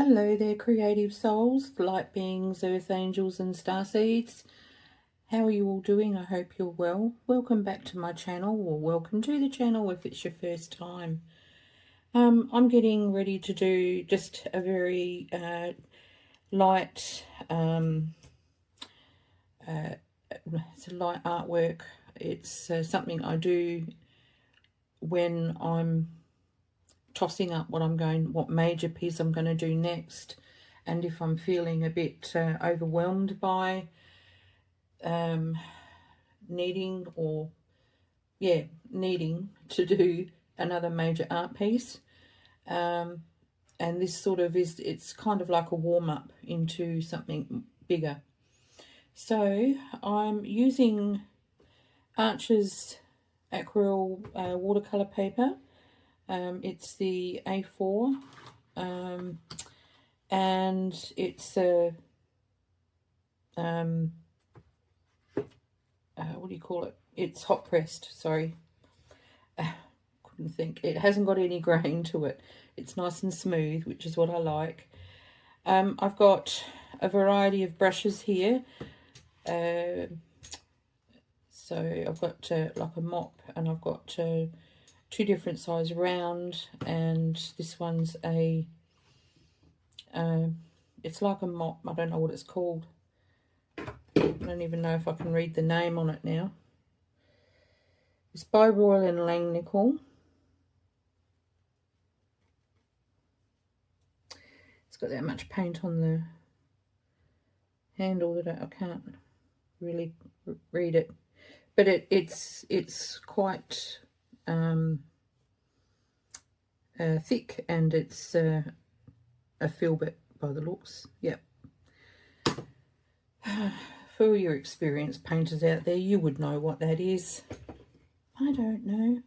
Hello there, creative souls, light beings, earth angels and star seeds. How are you all doing? I hope you're well. Welcome back to my channel, or welcome to the channel if it's your first time. I'm getting ready to do just a very light, it's a light artwork. It's something I do when I'm tossing up what major piece I'm going to do next, and if I'm feeling a bit overwhelmed by needing to do another major art piece. And this sort of it's kind of like a warm-up into something bigger. So I'm using Archer's Aquarelle watercolor paper. It's the A4, and it's a what do you call it? It's hot pressed. Sorry, couldn't think. It hasn't got any grain to it. It's nice and smooth, which is what I like. I've got a variety of brushes here. So I've got like a mop, and I've got two different size round, and this one's a it's like a mop. I don't know what it's called. I don't even know if I can read the name on it now. It's by Royal and Langnickel. It's got that much paint on the handle that I can't really read it, but it's quite thick, and it's a filbert by the looks. Yep. For your experienced painters out there, you would know what that is. I don't know.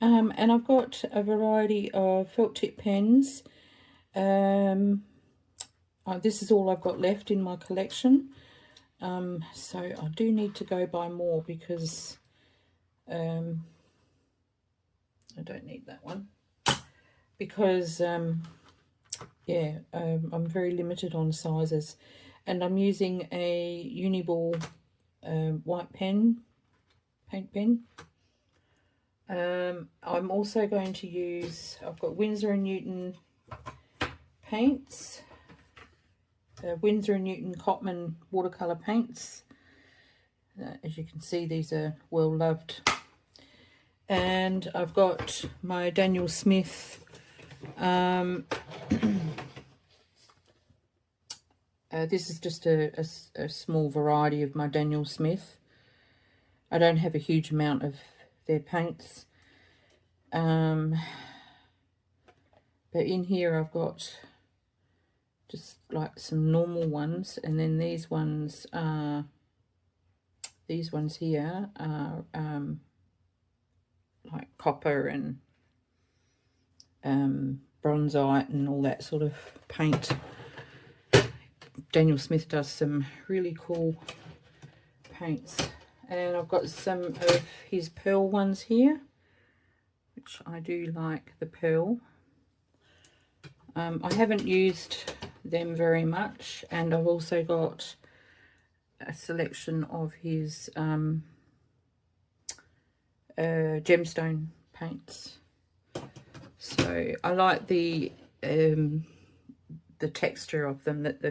And I've got a variety of felt tip pens. This is all I've got left in my collection. So I do need to go buy more, because I don't need that one, because I'm very limited on sizes, and I'm using a Uniball white paint pen. I'm also going to use, I've got Winsor & Newton paints, Winsor & Newton Cotman watercolor paints. As you can see, these are well loved. And I've got my Daniel Smith this is just a small variety of my Daniel Smith. I don't have a huge amount of their paints, but in here I've got just like some normal ones, and then these ones here are like copper and bronzite and all that sort of paint. Daniel Smith does some really cool paints, and I've got some of his pearl ones here, which I do like the pearl. I haven't used them very much, and I've also got a selection of his gemstone paints. So I like the texture of them, that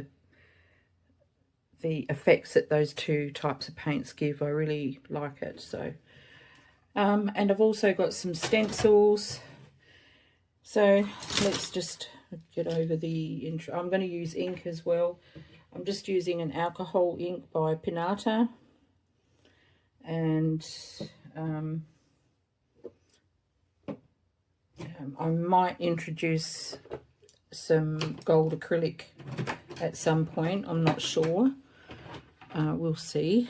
the effects that those two types of paints give. I really like it. So and I've also got some stencils. So let's just get over the intro. I'm going to use ink as well. I'm just using an alcohol ink by Pinata, and I might introduce some gold acrylic at some point. I'm not sure. We'll see.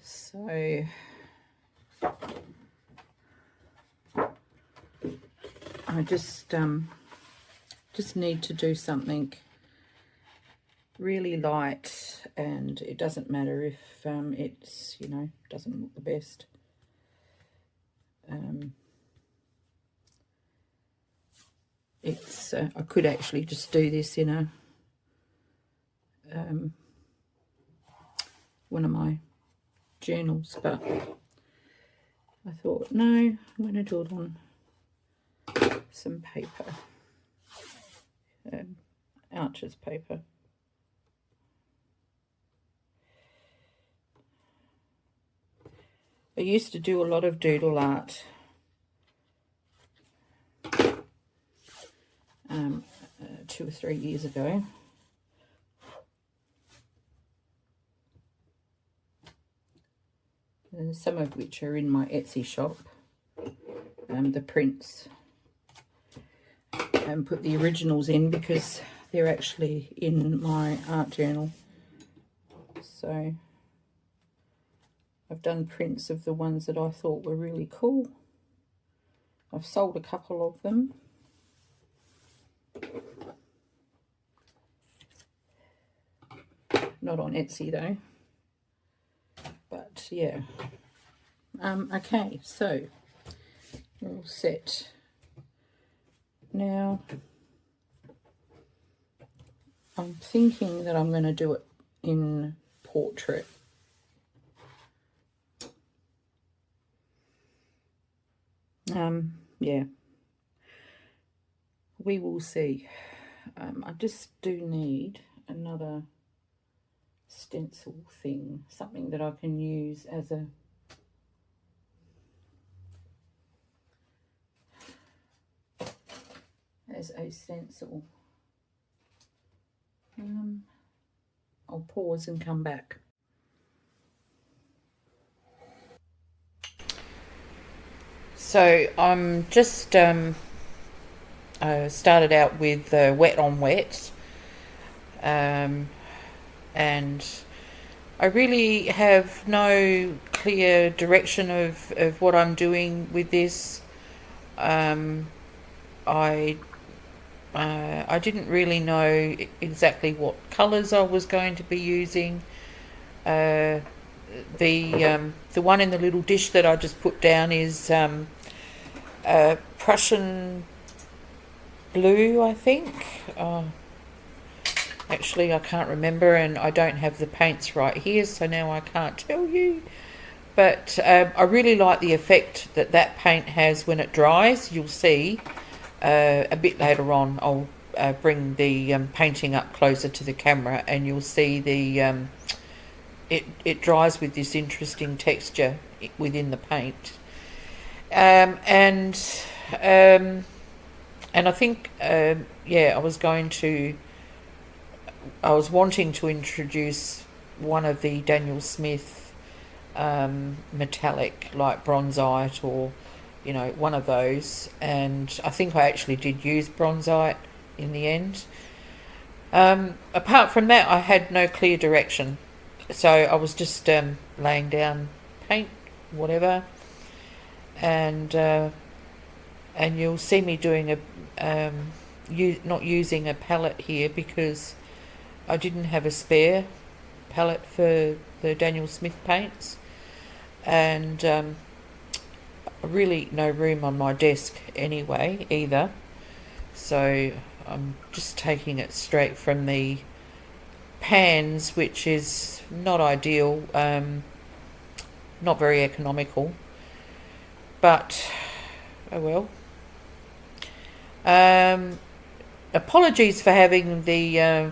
So I just need to do something really light, and it doesn't matter if it's, you know, doesn't look the best. It's So I could actually just do this in a one of my journals, but I thought, no, I'm going to do it on some paper, Arches paper. I used to do a lot of doodle art 2 or 3 years ago. Some of which are in my Etsy shop, the prints, and put the originals in because they're actually in my art journal. So I've done prints of the ones that I thought were really cool. I've sold a couple of them. Not on Etsy though. But yeah. Okay, so we're all set. Now I'm thinking that I'm going to do it in portrait. Yeah, we will see. I just do need another stencil thing, something that I can use as a stencil. I'll pause and come back. So I'm just started out with wet on wet, and I really have no clear direction of what I'm doing with this. I didn't really know exactly what colours I was going to be using. The one in the little dish that I just put down is Prussian blue, I think. Actually, I can't remember, and I don't have the paints right here, so now I can't tell you. But I really like the effect that paint has when it dries. You'll see a bit later on, I'll bring the painting up closer to the camera, and you'll see the it dries with this interesting texture within the paint. And I think yeah, I was wanting to introduce one of the Daniel Smith metallic, like bronzite, or you know, one of those, and I think I actually did use bronzite in the end. Apart from that, I had no clear direction, so I was just laying down paint, whatever, and you'll see me doing not using a palette here because I didn't have a spare palette for the Daniel Smith paints, and really no room on my desk anyway either, so I'm just taking it straight from the pans, which is not ideal, not very economical, but oh well. Apologies for having the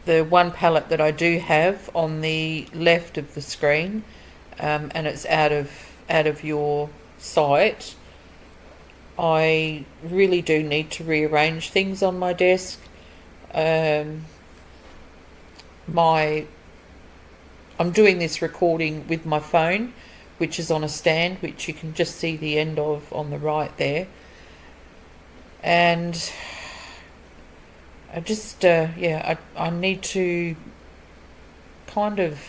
one palette that I do have on the left of the screen, and it's out of your sight. I really do need to rearrange things on my desk. I'm doing this recording with my phone, which is on a stand, which you can just see the end of on the right there. And I just, I need to kind of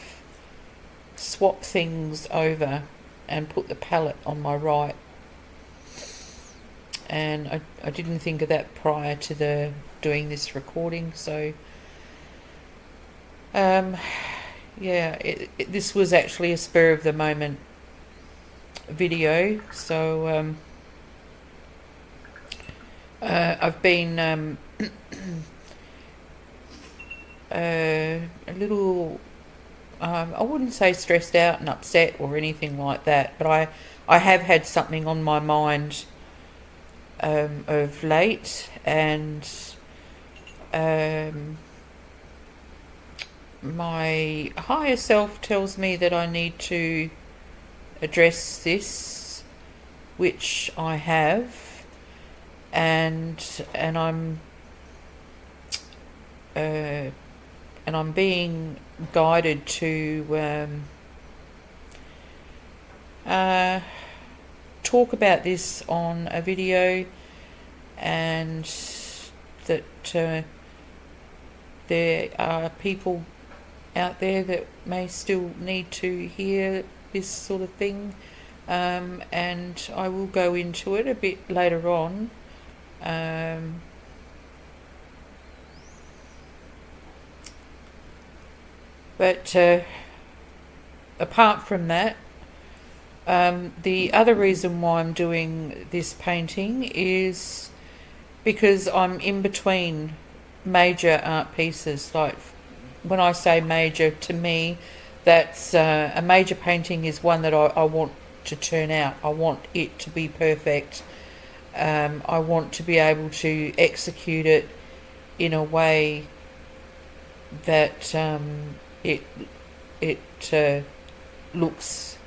swap things over and put the palette on my right. And I didn't think of that prior to doing this recording, so this was actually a spur of the moment video, so I've been a little, I wouldn't say stressed out and upset or anything like that, but I have had something on my mind of late, and my higher self tells me that I need to address this, which I have, and I'm being guided to talk about this on a video, and that there are people out there that may still need to hear this sort of thing, and I will go into it a bit later on. But apart from that, the other reason why I'm doing this painting is because I'm in between major art pieces. Like, when I say major, to me, that's a major painting is one that I want to turn out. I want it to be perfect. I want to be able to execute it in a way that it looks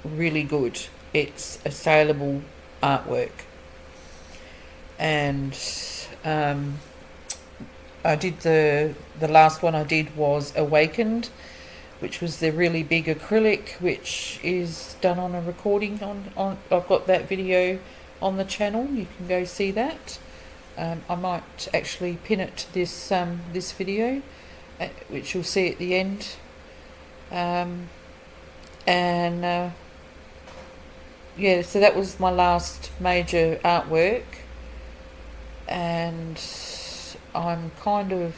really good. It's a saleable artwork. And I did the last one I did was Awakened, which was the really big acrylic, which is done on a recording on I've got that video on the channel. You can go see that. I might actually pin it to this this video, which you'll see at the end. Yeah, so that was my last major artwork, and I'm kind of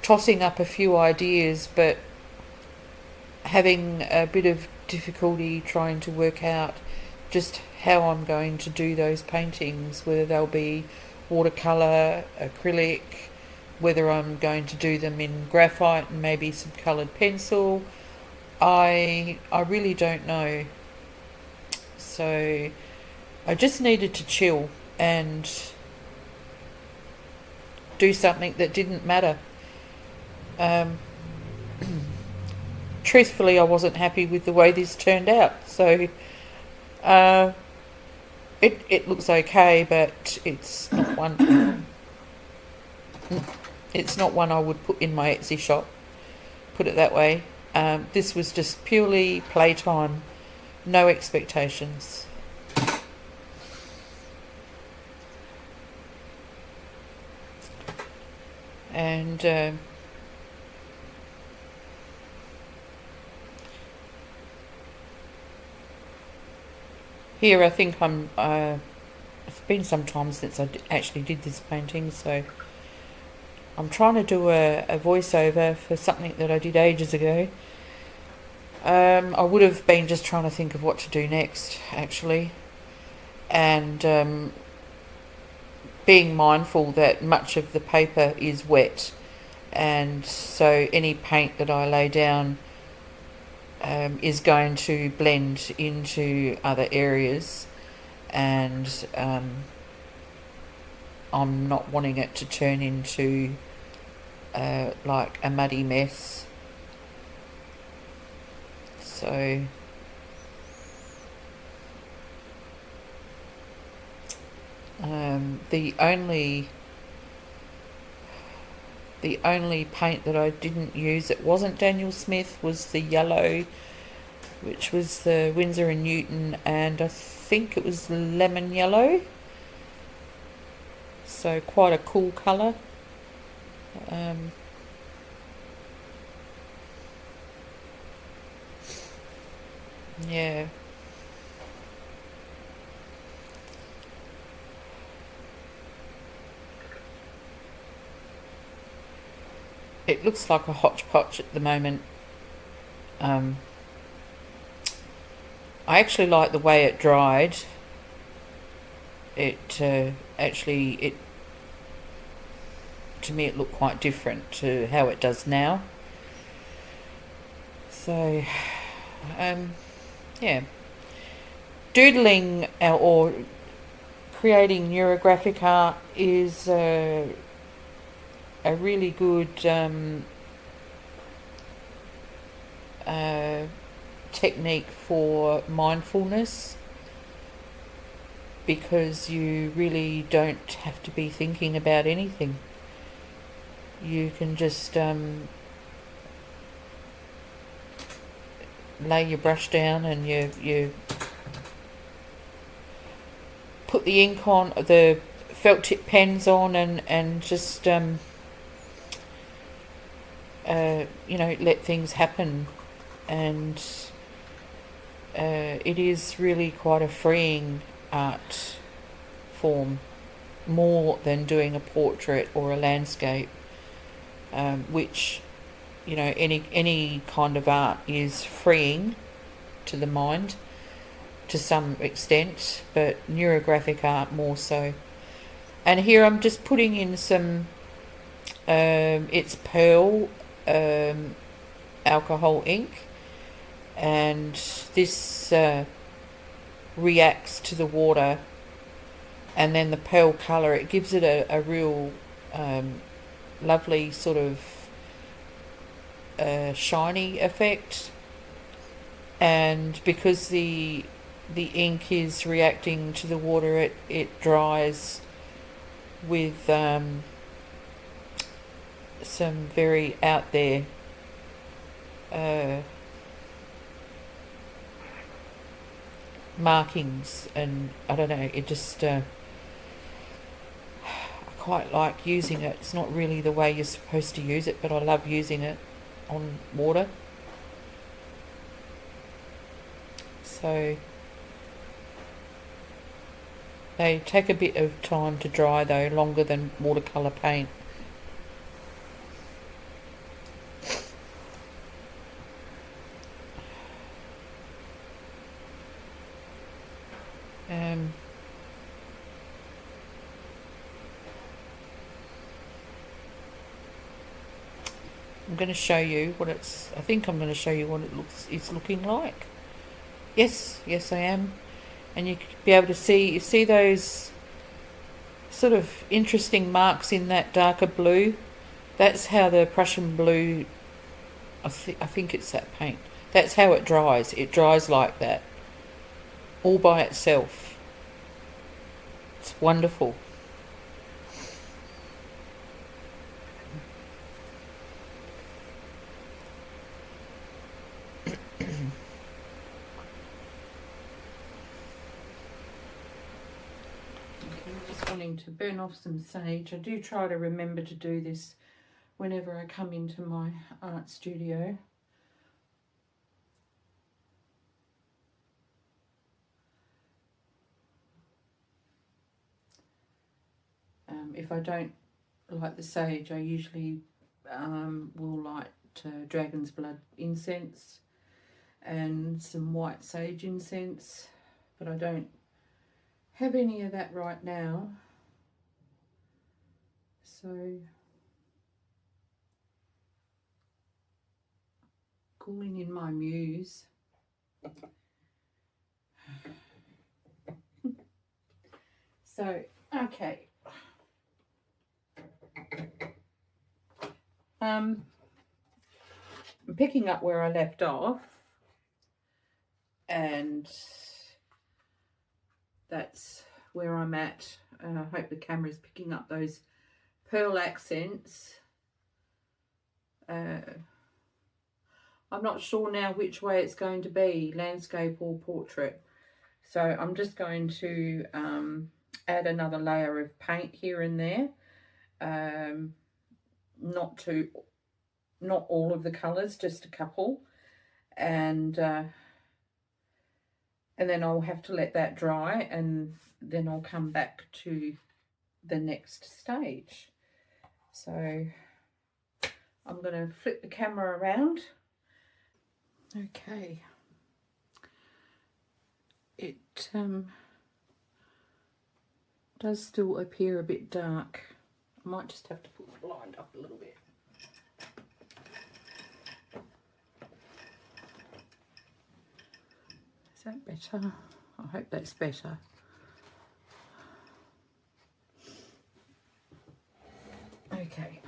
tossing up a few ideas, but having a bit of difficulty trying to work out just how I'm going to do those paintings, whether they'll be watercolour, acrylic, whether I'm going to do them in graphite and maybe some coloured pencil. I really don't know. So I just needed to chill and do something that didn't matter. Truthfully, I wasn't happy with the way this turned out, so it looks okay, but it's not one it's not one I would put in my Etsy shop, put it that way. This was just purely playtime, no expectations. And here I think it's been some time since I actually did this painting, so I'm trying to do a voiceover for something that I did ages ago. I would have been just trying to think of what to do next, actually, and being mindful that much of the paper is wet, and so any paint that I lay down is going to blend into other areas, and I'm not wanting it to turn into like a muddy mess. So the only paint that I didn't use, it wasn't Daniel Smith, was the yellow, which was the Winsor & Newton, and I think it was lemon yellow, so quite a cool colour. Yeah. It looks like a hodgepodge at the moment. I actually like the way it dried. actually, to me, it looked quite different to how it does now. So, yeah, doodling or creating neurographic art is a really good technique for mindfulness, because you really don't have to be thinking about anything. You can just lay your brush down and you put the ink on, the felt tip pens on, and just let things happen. And it is really quite a freeing art form, more than doing a portrait or a landscape, which, any kind of art is freeing to the mind to some extent, but neurographic art more so. And here I'm just putting in some, it's pearl alcohol ink, and this reacts to the water, and then the pearl colour, it gives it a real lovely sort of shiny effect. And because the ink is reacting to the water, it dries with some very out there markings, and I don't know, it just I quite like using it. It's not really the way you're supposed to use it, but I love using it on water. So they take a bit of time to dry though, longer than watercolour paint. I'm going to show you what it's, I think I'm going to show you what it's looking like. Yes, I am. And you could be able to you see those sort of interesting marks in that darker blue? That's how the Prussian blue, I think it's that paint. That's how it dries. It dries like that, all by itself. It's wonderful. Wanting to burn off some sage. I do try to remember to do this whenever I come into my art studio. If I don't light the sage, I usually will light dragon's blood incense and some white sage incense, but I don't have any of that right now. So calling in my muse. So, okay. I'm picking up where I left off, and that's where I'm at. And I hope the camera's picking up those pearl accents. I'm not sure now which way it's going to be, landscape or portrait. So I'm just going to add another layer of paint here and there. Not all of the colours, just a couple. And then I'll have to let that dry, and then I'll come back to the next stage. So I'm going to flip the camera around. Okay. It does still appear a bit dark. I might just have to put the blind up a little bit. Is that better? I hope that's better. Okay.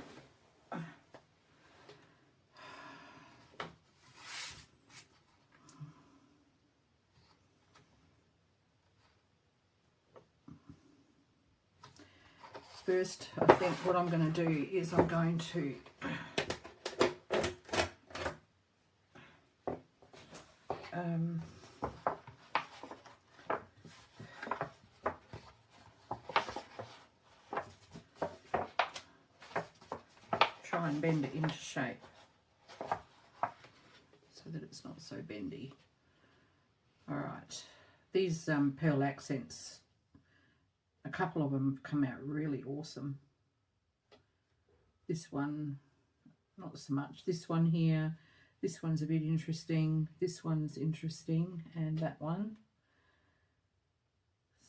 First, I think what I'm going to do is I'm going to try and bend it into shape so that it's not so bendy. All right, these pearl accents, a couple of them have come out really awesome. This one, not so much. This one here, this one's a bit interesting. This one's interesting, and that one.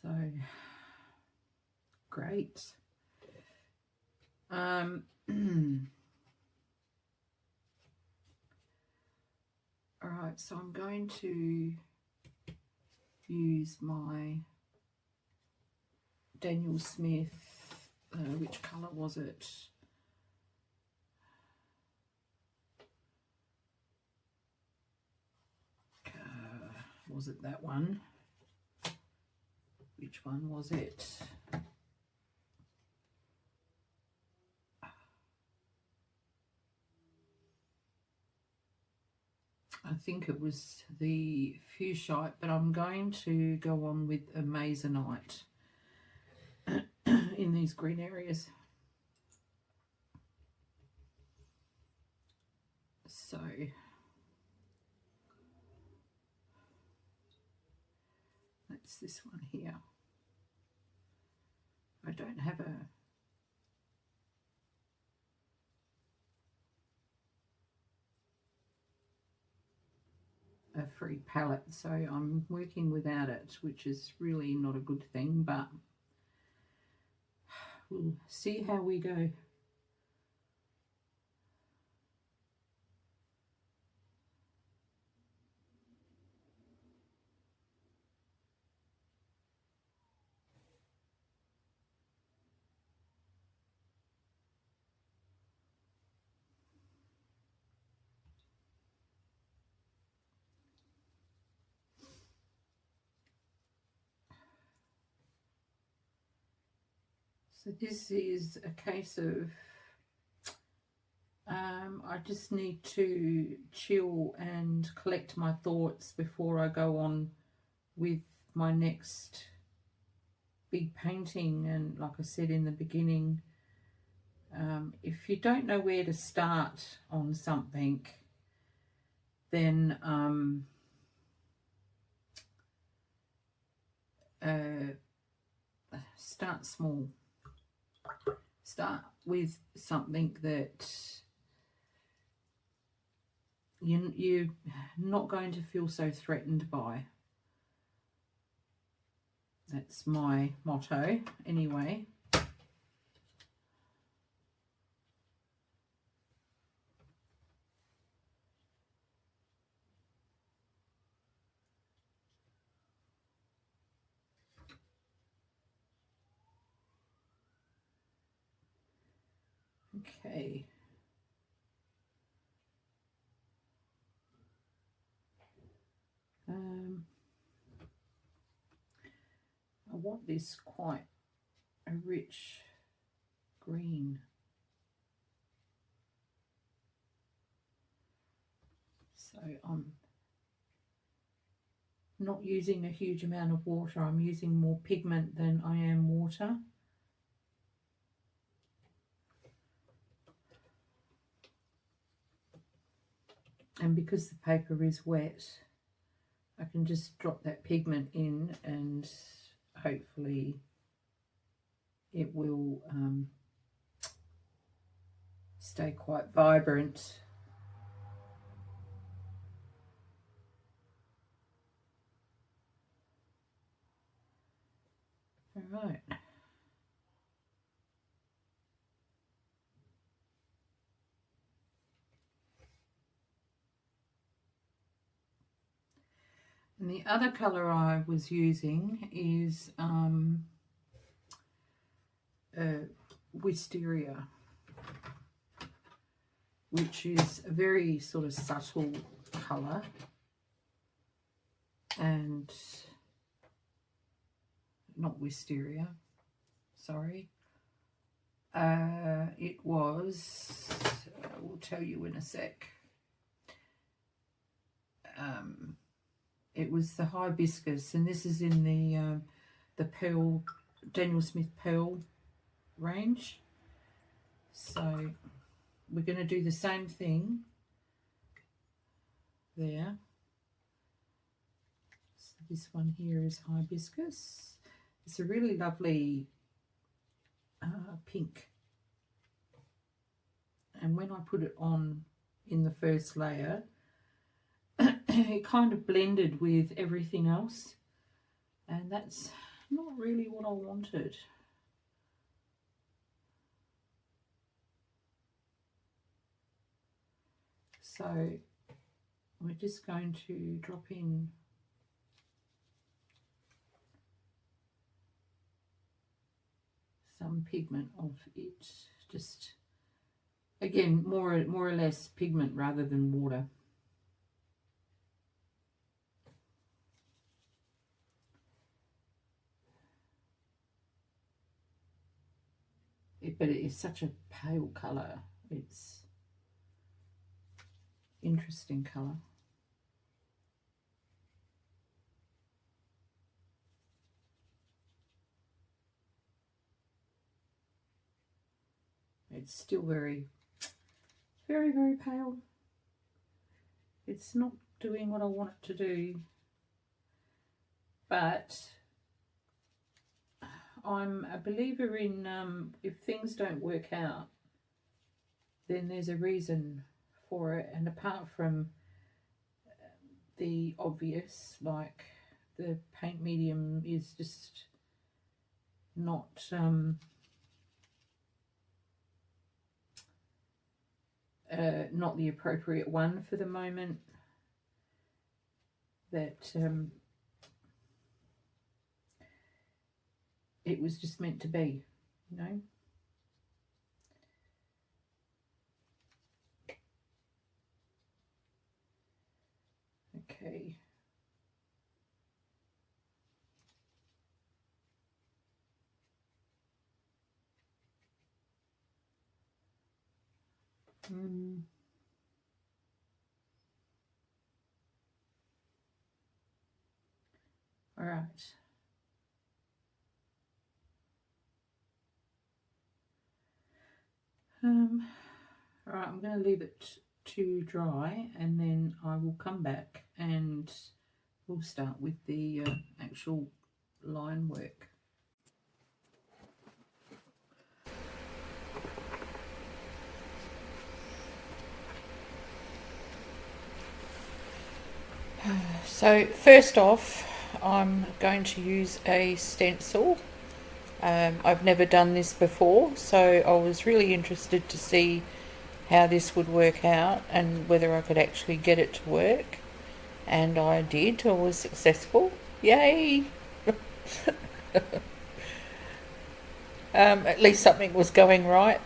So, great. All right, so I'm going to use my Daniel Smith, which colour was it? Was it that one? Which one was it? I think it was the Fuchsite, but I'm going to go on with Amazonite in these green areas. So that's this one here. I don't have a free palette, so I'm working without it, which is really not a good thing, but we'll see how we go. So this is a case of I just need to chill and collect my thoughts before I go on with my next big painting. And like I said in the beginning, if you don't know where to start on something, then start small. Start with something that you're not going to feel so threatened by. That's my motto anyway. Okay. I want this quite a rich green. So I'm not using a huge amount of water. I'm using more pigment than I am water. And because the paper is wet, I can just drop that pigment in and hopefully it will stay quite vibrant. All right. And the other colour I was using is Wisteria, which is a very sort of subtle colour, and not Wisteria, sorry. It was, I will tell you in a sec. It was the hibiscus, and this is in the Pearl, Daniel Smith Pearl range. So we're going to do the same thing there. So this one here is hibiscus. It's a really lovely pink, and when I put it on in the first layer, it kind of blended with everything else, and that's not really what I wanted. So we're just going to drop in some pigment of it, just again more or less pigment rather than water. But it is such a pale colour. It's interesting colour. It's still very, very, very pale. It's not doing what I want it to do, but I'm a believer in if things don't work out, then there's a reason for it. And apart from the obvious, like the paint medium is just not not the appropriate one for the moment, that it was just meant to be, you know. Okay. All right. All right, I'm going to leave it to dry, and then I will come back and we'll start with the actual line work. So first off, I'm going to use a stencil. I've never done this before, so I was really interested to see how this would work out and whether I could actually get it to work. And I did. I was successful. Yay! At least something was going right.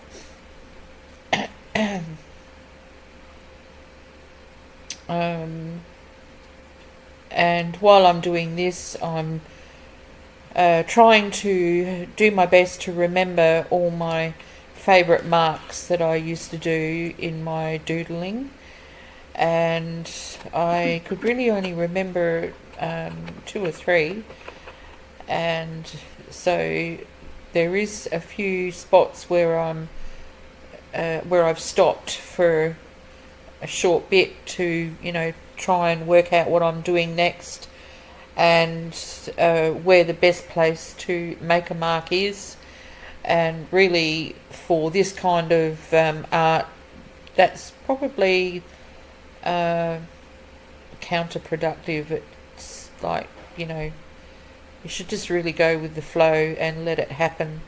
And while I'm doing this, I'm trying to do my best to remember all my favourite marks that I used to do in my doodling, and I could really only remember 2 or 3, and so there is a few spots where I've stopped for a short bit to, you know, try and work out what I'm doing next, and where the best place to make a mark is. And really, for this kind of art, that's probably counterproductive. It's like, you know, you should just really go with the flow and let it happen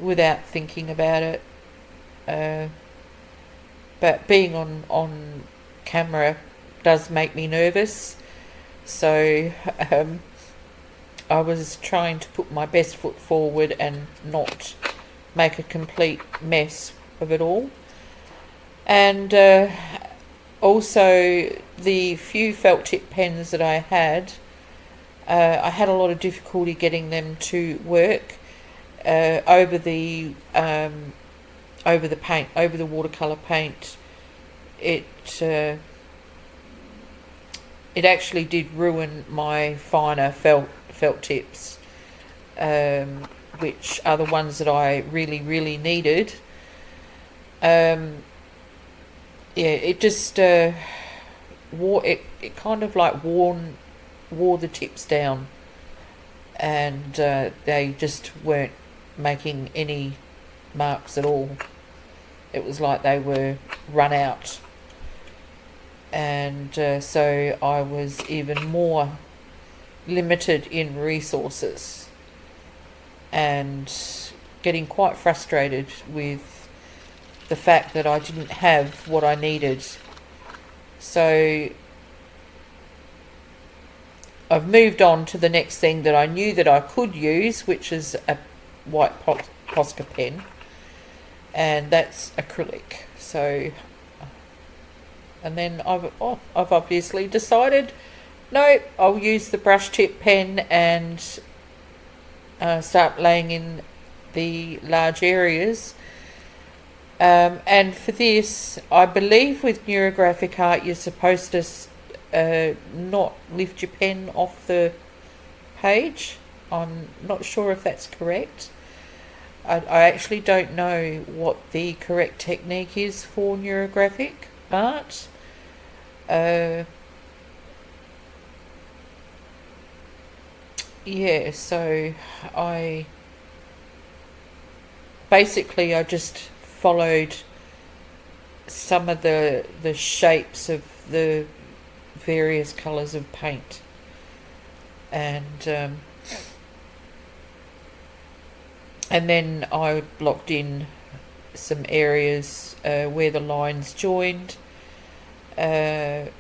without thinking about it. But being on camera does make me nervous, So I was trying to put my best foot forward and not make a complete mess of it all. And also the few felt tip pens that I had a lot of difficulty getting them to work over the paint, over the watercolor paint. It actually did ruin my finer felt tips, which are the ones that I really needed. It just wore it. It kind of like wore the tips down, and they just weren't making any marks at all. It was like they were run out, and so I was even more limited in resources and getting quite frustrated with the fact that I didn't have what I needed. So I've moved on to the next thing that I knew that I could use, which is a white Posca pen, and that's acrylic. So, and then I've obviously decided, no, I'll use the brush tip pen and start laying in the large areas. And for this, I believe with neurographic art, you're supposed to not lift your pen off the page. I'm not sure if that's correct. I actually don't know what the correct technique is for neurographic art. Yeah, so I just followed some of the shapes of the various colours of paint, and then I blocked in some areas where the lines joined, and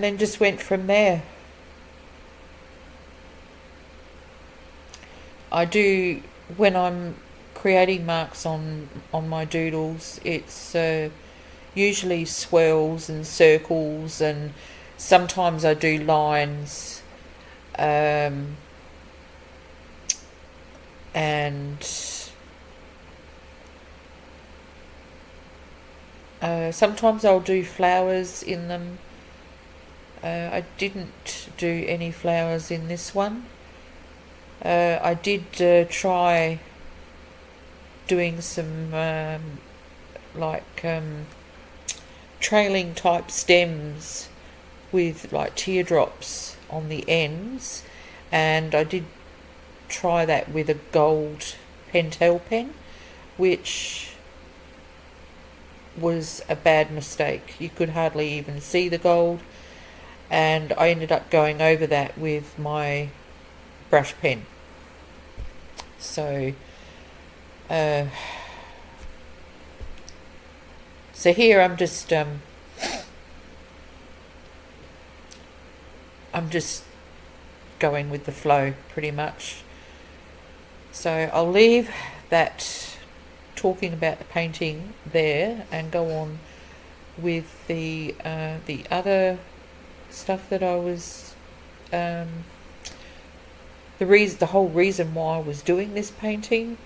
then just went from there. I do, when I'm creating marks on my doodles, it's usually swirls and circles, and sometimes I do lines, and sometimes I'll do flowers in them. I didn't do any flowers in this one. I did try doing some trailing type stems with like teardrops on the ends, and I did try that with a gold Pentel pen, which was a bad mistake. You could hardly even see the gold, and I ended up going over that with my brush pen. So so here I'm just going with the flow pretty much. So I'll leave that talking about the painting there and go on with the other stuff that I was the whole reason why I was doing this painting.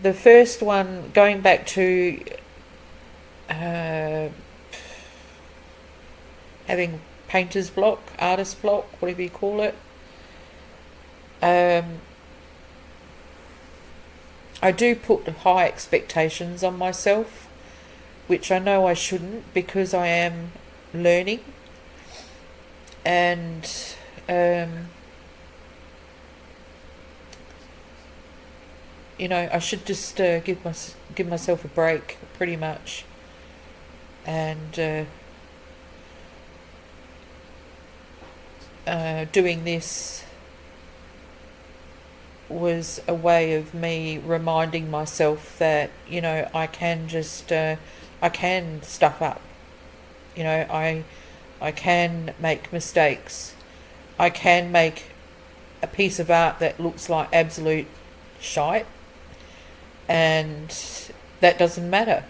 The first one, going back to having painter's block, artist block, whatever you call it. I do put high expectations on myself, which I know I shouldn't, because I am learning, and you know, I should just give myself a break, pretty much, and doing this was a way of me reminding myself that, you know, I can just I can stuff up. You know, I can make mistakes. I can make a piece of art that looks like absolute shite, and that doesn't matter.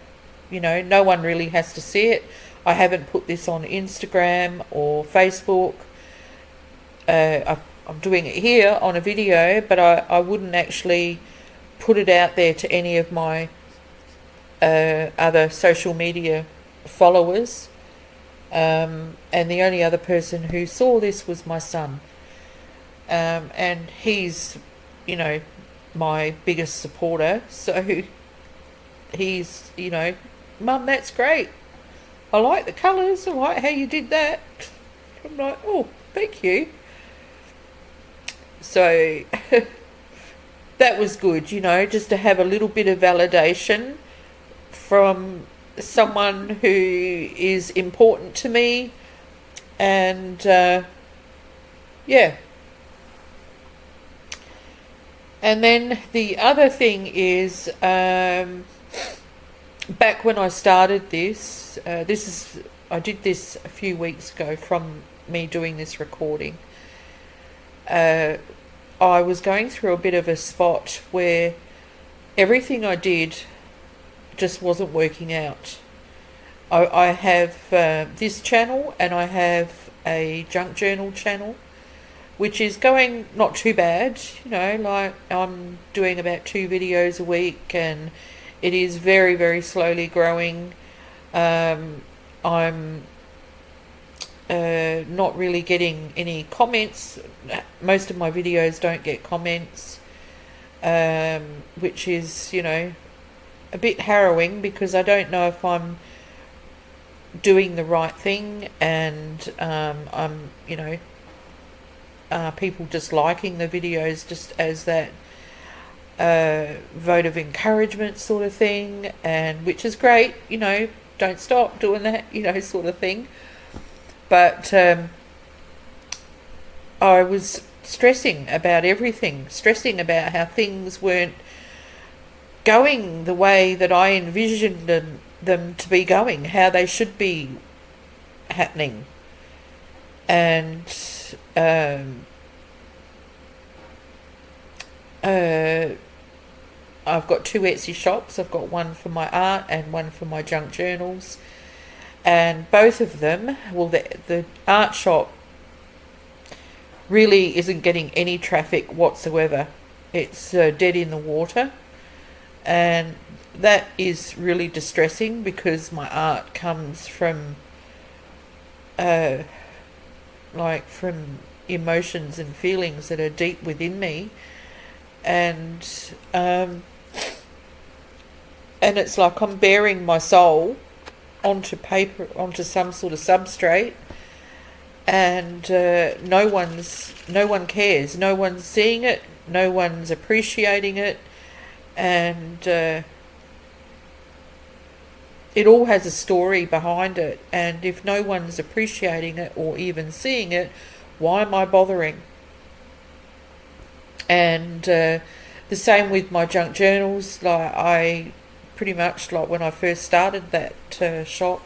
You know, no one really has to see it. I haven't put this on Instagram or Facebook. I'm doing it here on a video, but I wouldn't actually put it out there to any of my other social media followers. And the only other person who saw this was my son. And he's, you know, my biggest supporter. So he's, you know, Mum, that's great. I like the colours. I like how you did that. I'm like, oh, thank you. So that was good, you know, just to have a little bit of validation from someone who is important to me. And yeah. And then the other thing is, back when I started this, I did this a few weeks ago from me doing this recording. I was going through a bit of a spot where everything I did just wasn't working out. I have this channel, and I have a junk journal channel, which is going not too bad. You know, like I'm doing about 2 videos a week, and it is very, very slowly growing. I'm not really getting any comments. Most of my videos don't get comments, which is, you know, a bit harrowing, because I don't know if I'm doing the right thing, and I'm, you know, people just liking the videos just as that vote of encouragement sort of thing, and which is great, you know, don't stop doing that, you know, sort of thing. But I was stressing about everything, stressing about how things weren't going the way that I envisioned them to be going, how they should be happening. And I've got 2 Etsy shops. I've got one for my art and one for my junk journals. And both of them, well, the art shop really isn't getting any traffic whatsoever. It's dead in the water. And that is really distressing, because my art comes from from emotions and feelings that are deep within me. And it's like I'm bearing my soul onto paper, onto some sort of substrate, and no one cares, no one's seeing it, no one's appreciating it, and it all has a story behind it. And if no one's appreciating it or even seeing it, why am I bothering? And the same with my junk journals. Like, I pretty much, like when I first started that shop,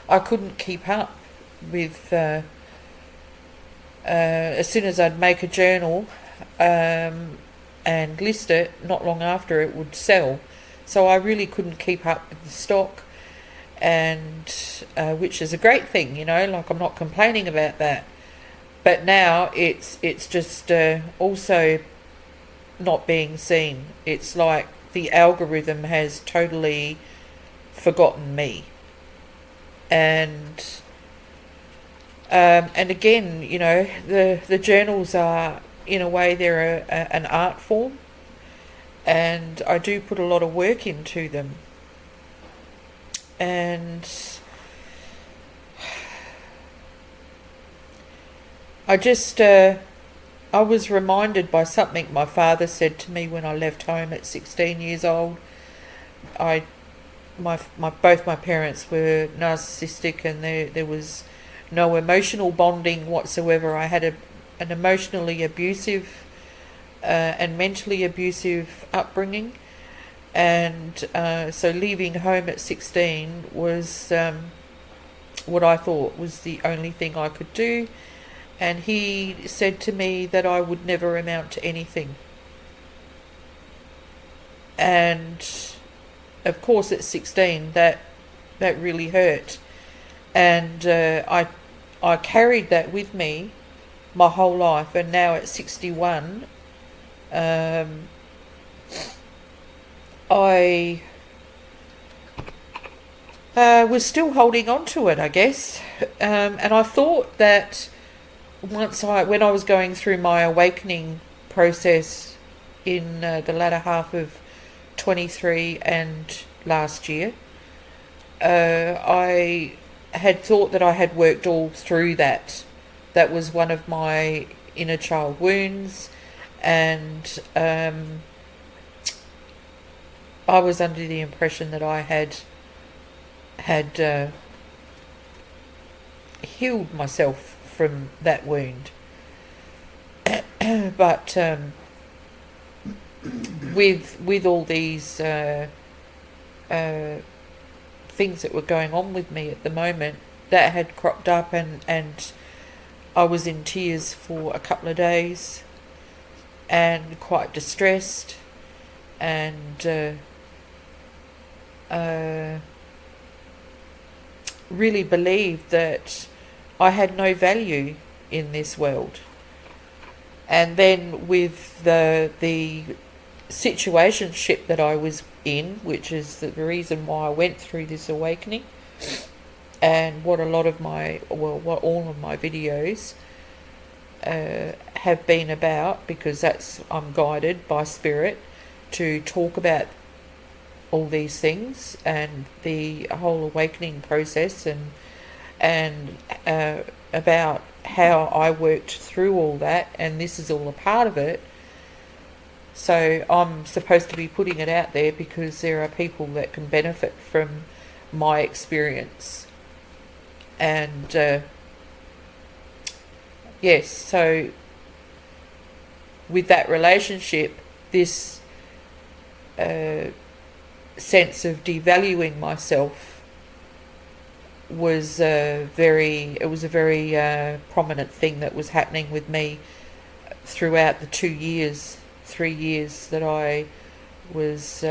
I couldn't keep up with as soon as I'd make a journal and list it, not long after it would sell. So I really couldn't keep up with the stock, and which is a great thing, you know, like I'm not complaining about that. But now it's just also not being seen. It's like the algorithm has totally forgotten me. And again, you know, the journals are, in a way, they're an art form, and I do put a lot of work into them. And I just I was reminded by something my father said to me when I left home at 16 years old. Both my parents were narcissistic, and there was no emotional bonding whatsoever. I had an emotionally abusive and mentally abusive upbringing, And so leaving home at 16 was what I thought was the only thing I could do. And he said to me that I would never amount to anything. And of course at 16 that really hurt. And I carried that with me my whole life. And now at 61, I was still holding on to it, I guess. And I thought that when I was going through my awakening process in the latter half of 23 and last year, I had thought that I had worked all through that. That was one of my inner child wounds, and I was under the impression that I had healed myself from that wound. But with all these things that were going on with me at the moment, that had cropped up, and I was in tears for a couple of days and quite distressed, and really believed that I had no value in this world. And then with the situationship that I was in, which is the reason why I went through this awakening, and what all of my videos have been about, because I'm guided by spirit to talk about all these things and the whole awakening process, and about how I worked through all that, and this is all a part of it. So I'm supposed to be putting it out there because there are people that can benefit from my experience. And yes, so with that relationship, this sense of devaluing myself was a very prominent thing that was happening with me throughout the 3 years that I was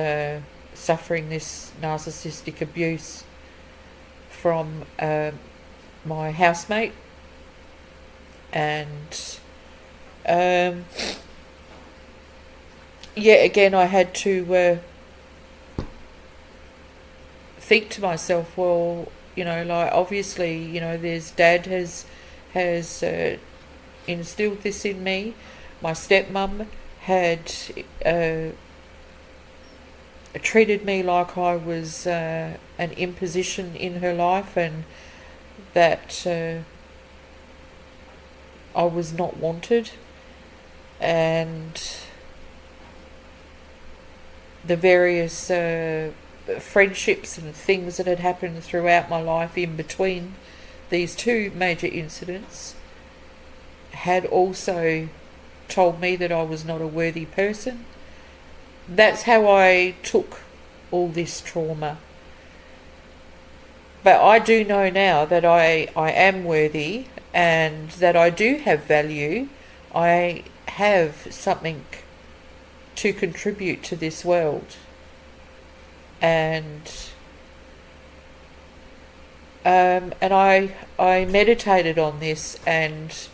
suffering this narcissistic abuse from my housemate. And again, I had to think to myself, well, obviously, there's Dad has instilled this in me. My stepmum had treated me like I was an imposition in her life, and that I was not wanted. And the various friendships and things that had happened throughout my life in between these two major incidents had also told me that I was not a worthy person. That's how I took all this trauma. But I do know now that I am worthy, and that I do have value. I have something to contribute to this world. And I meditated on this, and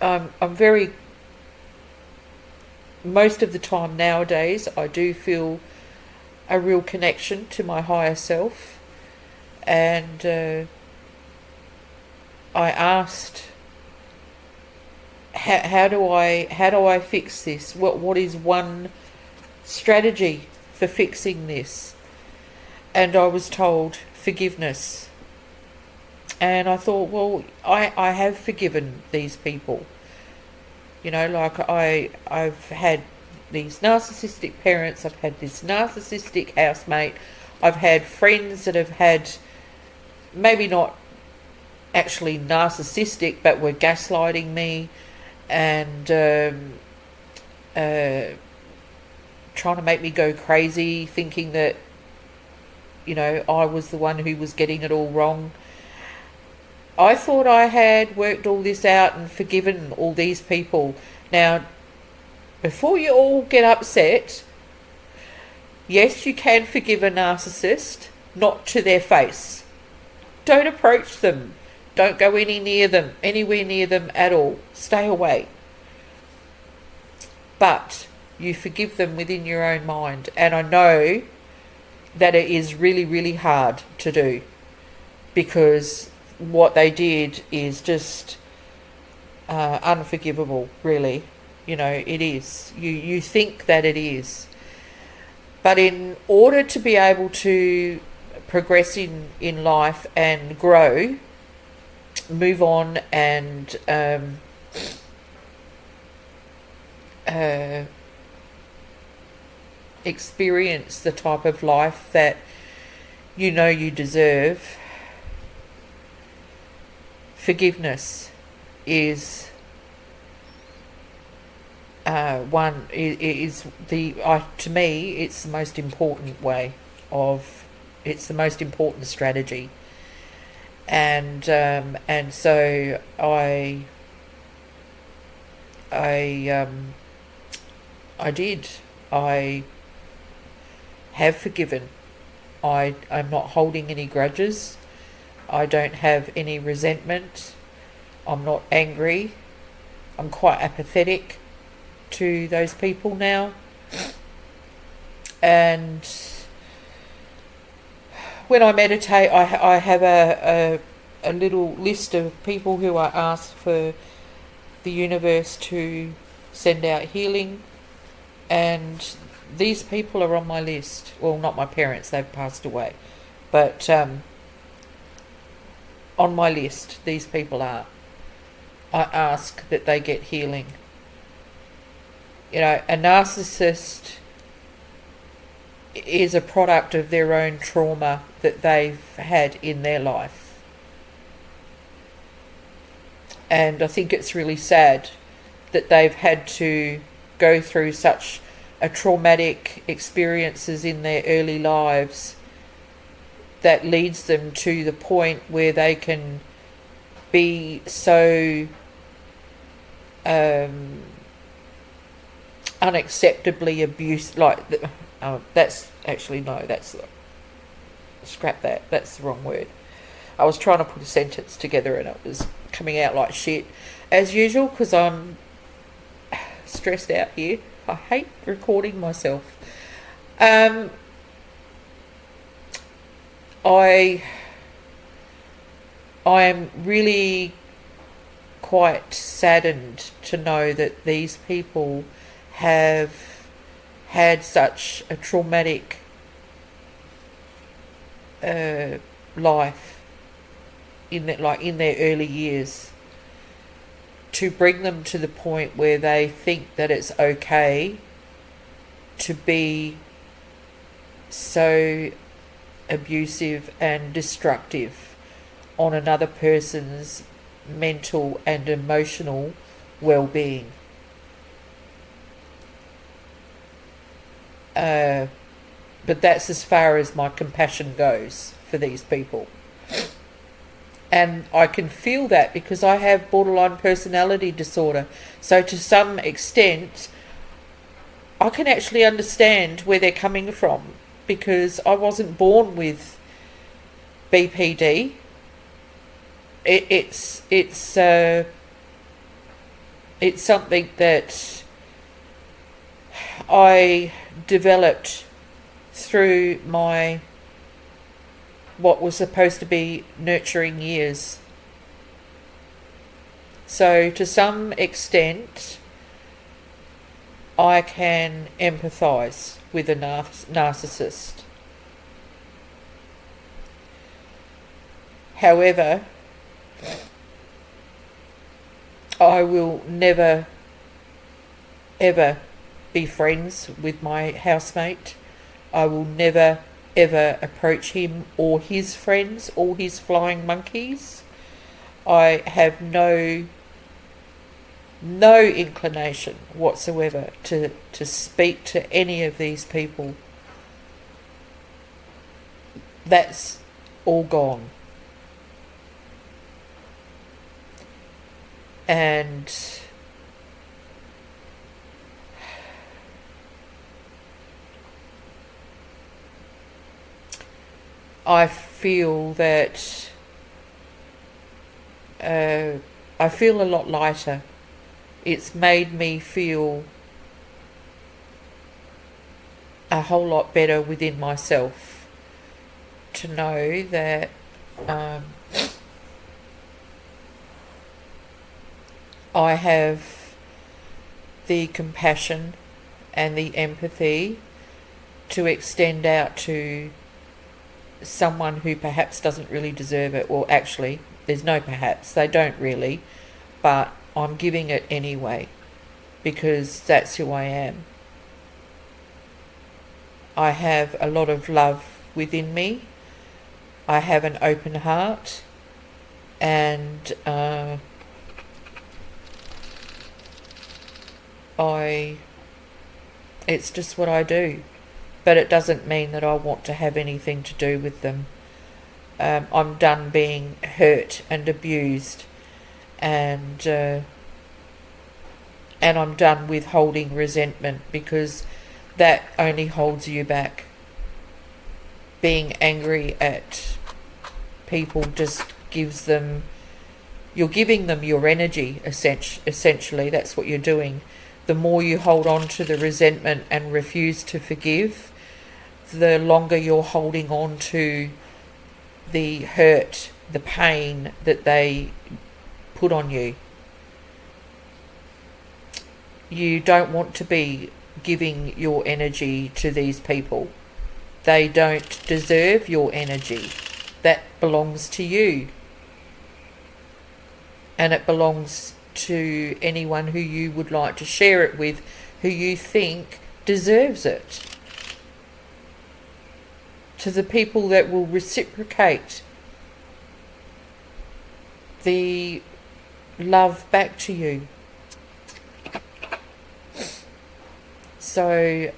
I'm very, most of the time nowadays, I do feel a real connection to my higher self. And I asked, how do I fix this? What is one strategy for fixing this? And I was told forgiveness. And I thought, well, I have forgiven these people. I've had these narcissistic parents, I've had this narcissistic housemate, I've had friends that have had, maybe not actually narcissistic, but were gaslighting me, and trying to make me go crazy, thinking that, I was the one who was getting it all wrong. I thought I had worked all this out and forgiven all these people. Now, before you all get upset, yes, you can forgive a narcissist, not to their face. Don't approach them. Don't go anywhere near them at all. Stay away. But you forgive them within your own mind. And I know that it is really, really hard to do, because what they did is just unforgivable, really. It is. You think that it is. But in order to be able to progress in life and grow, move on, and experience the type of life that you deserve, forgiveness is to me, it's the most important it's the most important strategy. And so I did. I have forgiven. I'm not holding any grudges. I don't have any resentment. I'm not angry. I'm quite apathetic to those people now. And when I meditate, I have a little list of people who I ask for the universe to send out healing, and these people are on my list. Well, not my parents, they've passed away, but on my list these people are. I ask that they get healing. A narcissist is a product of their own trauma that they've had in their life. And I think it's really sad that they've had to go through such a traumatic experiences in their early lives that leads them to the point where they can be so unacceptably abused. That's scrap that. That's the wrong word. I was trying to put a sentence together and it was coming out like shit, as usual, because I'm stressed out here. I hate recording myself. I am really quite saddened to know that these people have had such a traumatic life in their early years, to bring them to the point where they think that it's okay to be so abusive and destructive on another person's mental and emotional well-being. But that's as far as my compassion goes for these people. And I can feel that because I have borderline personality disorder. So to some extent, I can actually understand where they're coming from, because I wasn't born with BPD. It's something that I developed through my what was supposed to be nurturing years. So to some extent, I can empathise with a narcissist. However, I will never, ever be friends with my housemate. I will never, ever approach him or his friends, all his flying monkeys. I have no no inclination whatsoever to speak to any of these people. That's all gone. And I feel that I feel a lot lighter. It's made me feel a whole lot better within myself to know that I have the compassion and the empathy to extend out to someone who perhaps doesn't really deserve it. Well, actually, there's no perhaps, they don't really, but I'm giving it anyway because that's who I am. I have a lot of love within me. I have an open heart, and it's just what I do. But it doesn't mean that I want to have anything to do with them. I'm done being hurt and abused, and I'm done with holding resentment, because that only holds you back. Being angry at people just gives them, you're giving them your energy, essentially. That's what you're doing. The more you hold on to the resentment and refuse to forgive, the longer you're holding on to the hurt, the pain that they put on you. You don't want to be giving your energy to these people. They don't deserve your energy. That belongs to you. And it belongs to anyone who you would like to share it with, who you think deserves it. To the people that will reciprocate the love back to you. So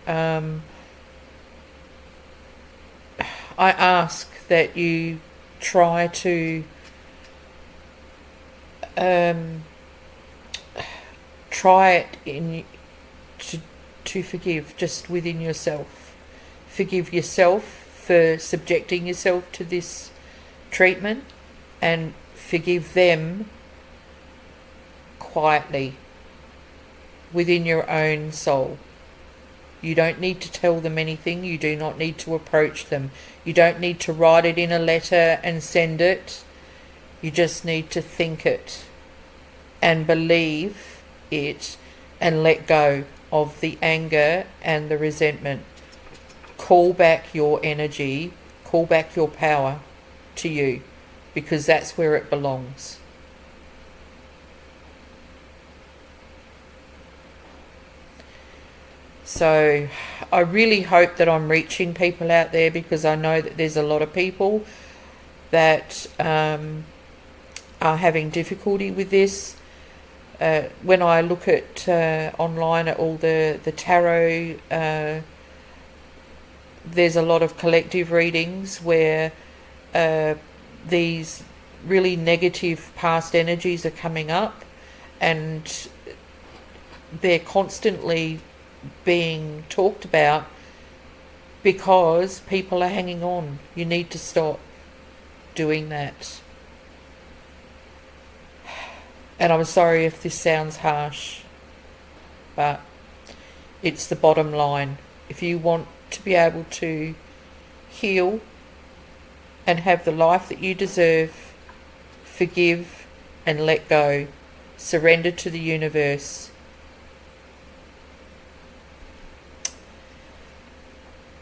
I ask that you try to to forgive just within yourself. Forgive yourself for subjecting yourself to this treatment, and forgive them quietly within your own soul. You don't need to tell them anything. You do not need to approach them. You don't need to write it in a letter and send it. You just need to think it and believe it and let go of the anger and the resentment. Call back your energy, call back your power to you, because that's where it belongs. So I really hope that I'm reaching people out there, because I know that there's a lot of people that are having difficulty with this. When I look at online at all the tarot, there's a lot of collective readings where these really negative past energies are coming up, and they're constantly being talked about because people are hanging on. You need to stop doing that. And I'm sorry if this sounds harsh, but it's the bottom line. If you want to be able to heal and have the life that you deserve, forgive and let go. Surrender to the universe.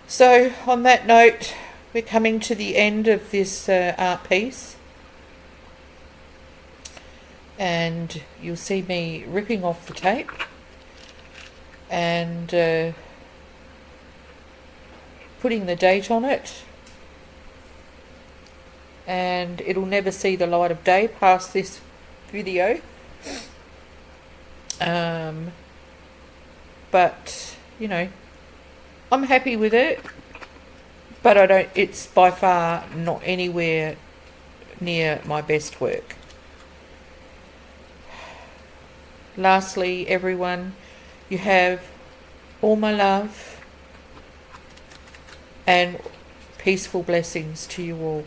So on that note, we're coming to the end of this art piece, and you'll see me ripping off the tape and putting the date on it, and it'll never see the light of day past this video. But, you know, I'm happy with it, but it's by far not anywhere near my best work. Lastly, everyone, you have all my love and peaceful blessings to you all.